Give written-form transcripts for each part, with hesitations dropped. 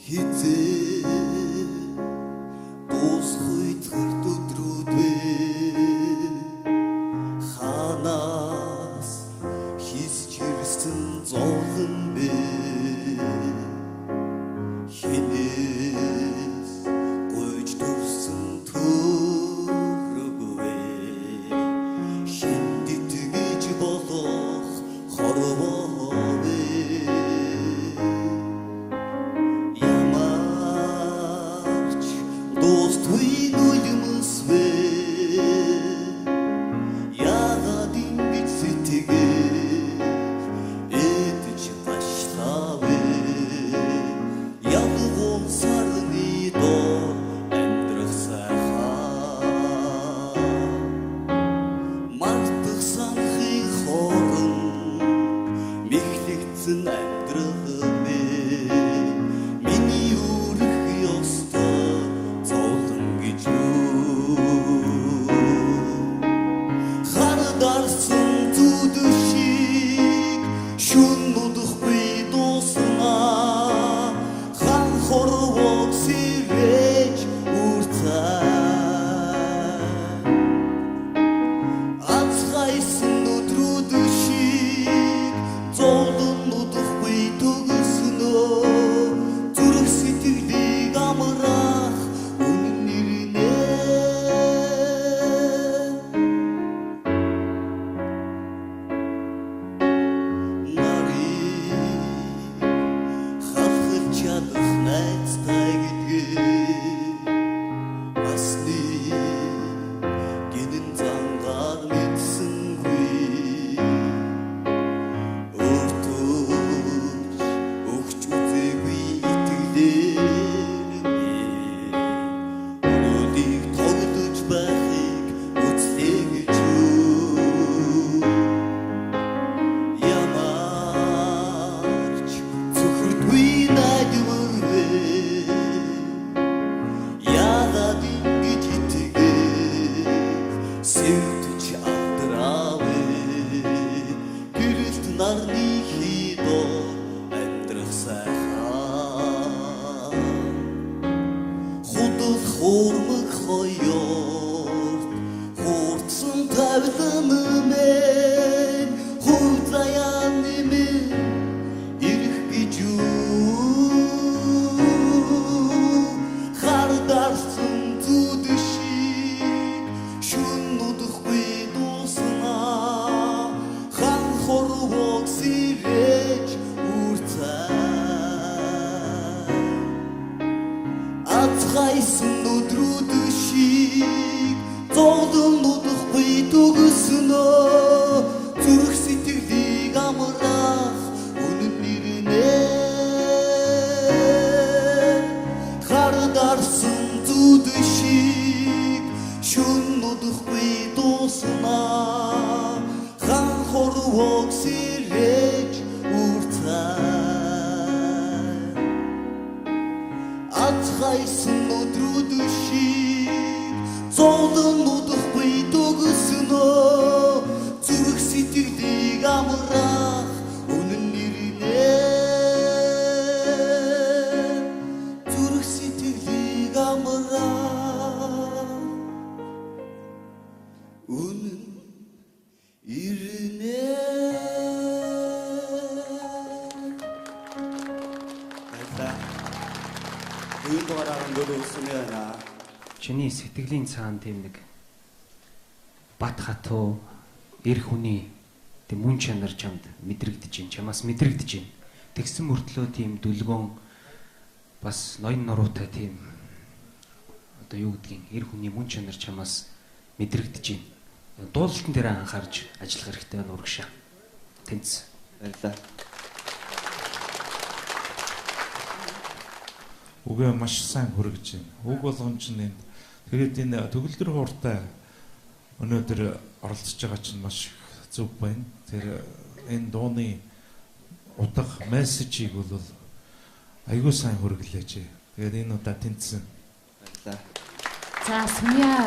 Хизээ дуусгүй цагт өдрүүд вэ ханаас хисч ирсэн зовлон бэ хинээс гойж төрсөн төрөгвэ хинд итгэж болох хорвоо Dostuй нулимс вэ яагаад ингэж сэтгэл эдэж ташлавэ явгон сарны дор амьдрах сайхан мартах санхын хорон мэхлэгдсэн амьдрах мэ миний үрэх ёстой Дарсан зүдэшиг шүн мудахгүй дуснаа хан хорвог сэрэж үрцай Ацгайсан өдрөдөшиг зовлон мудахгүй төгснөө зүрх сэтгэлийг амрах үнэн нэрнэ Чадах найзтай гэдгээ насны гинэн зангаар мэдсэнгүй өөртөөч өгч үзээгүй итгэлээр өнөөдрийг тоглож байхыг үзлээ гэж ямарч зөвхөрдгүй Сэрдэж авдрааwe гэрэлт нарны хидор амьдрах сайхан худал хуурмаг хоёрт хуурдсан тавилан мэн хурдаян нэмэн ирэх гэж юу хардарсан зүдэшиг шүн мудахгүй дуснаа хан хорвог сэрэж үрцай Ацгайсан өдрөдөшиг зовлон мудахгүй төгснөө зүрх сэтгэлийг амрах үнэн нэрнэ хардарсан зүдэшиг шүн мудахгүй дуснаа хан хорвог сэрэж үрцай Ацгайсан өдрөдөшиг зовлон мудахгүй төгснөө зүрх сэтгэлийг амрах үнэн нэрнэ зүрх сэтгэлийг амрах үнэн ирнэ Үйдгаараа ngөрөөсөн яана Чиний сэтгэлийн цаана тийм нэг бат хатуу эр хүний тийм мөн чанар чамд мэдрэгдэж байна. Чамаас мэдрэгдэж байна. Тэгсэн мөртлөө тийм дүлгөөн бас ноён нуруутай тийм одоо юу гэдгийг эр хүний мөн чанар чамаас мэдрэгдэж байна. Дуулалтан дээр анхаарч ажиллах хэрэгтэй байна урагшаа. Тэнц. Баярлалаа. Үгээ маш сайн хүргэж байна. Үг болгон чинь энэ тэгээд энэ төгөлдөр хууртай өнөөдөр оролцож байгаа чинь маш зөв байна. Тэр энэ дууны утга мессежийг бол айгүй сайн хүргэлээч. Тэгээд энэ удаа тэнцсэн. Баярлалаа. За Сүмья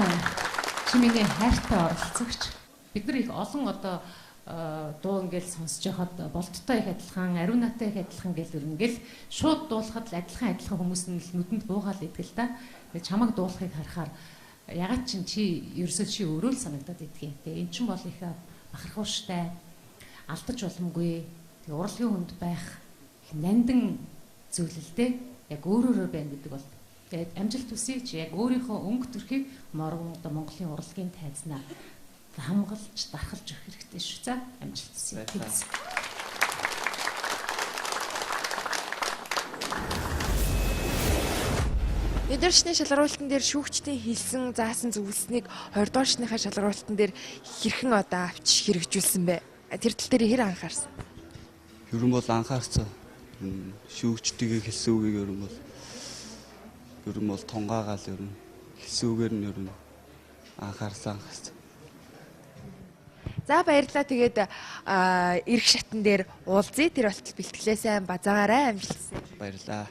чи миний хайртай оролцогч. Бид нар их олон одоо дуу ингээл сонсож байхад болттой их адилхан, ариунатай их адилхан гэл ингээл шууд дуулахад л адилхан хүмүүс нь л нүдэнд буугаал идэг л да. Тэгээ чамаг дуулахыг харахаар ягаад чи ерөөсөө чи өөрөө л санагдаад идэх юм. Тэгээ эн чинь бол их бахархууштай, алдаж боломгүй, тэгээ урлагийн хүнд байх их нандин зүйл л дээ. Яг өөрөөрөө байна гэдэг бол тэгээд амжилт хүсье чи яг өөрийнхөө өнгө төрхийг Монголын урлагийн тайзнаа хамгаалж дархалж өгөх хэрэгтэй шүү. За амжилт хүсье. Өдөршний шалгаруултан дээр шүүгчдийн хэлсэн заасан зөвлөснийг 20 дугаар шатныхаа шалгаруултан дээр хэрхэн одоо авч хэрэгжүүлсэн бэ? Тэр тал дээр хэр анхаарсан? Ер нь бол анхаарсан. Шүүгчдийн хэлсэн үгийг ер нь бол тунгаагаал ер нь хэлсэн үгээр нь ер нь анхаарсан. За баярлалаа. Тэгээд эрх шатн дээр уулзъя. Тэр болтол бэлтгэлээ сайн базаагаарай, амжилт хүсье. Баярлалаа.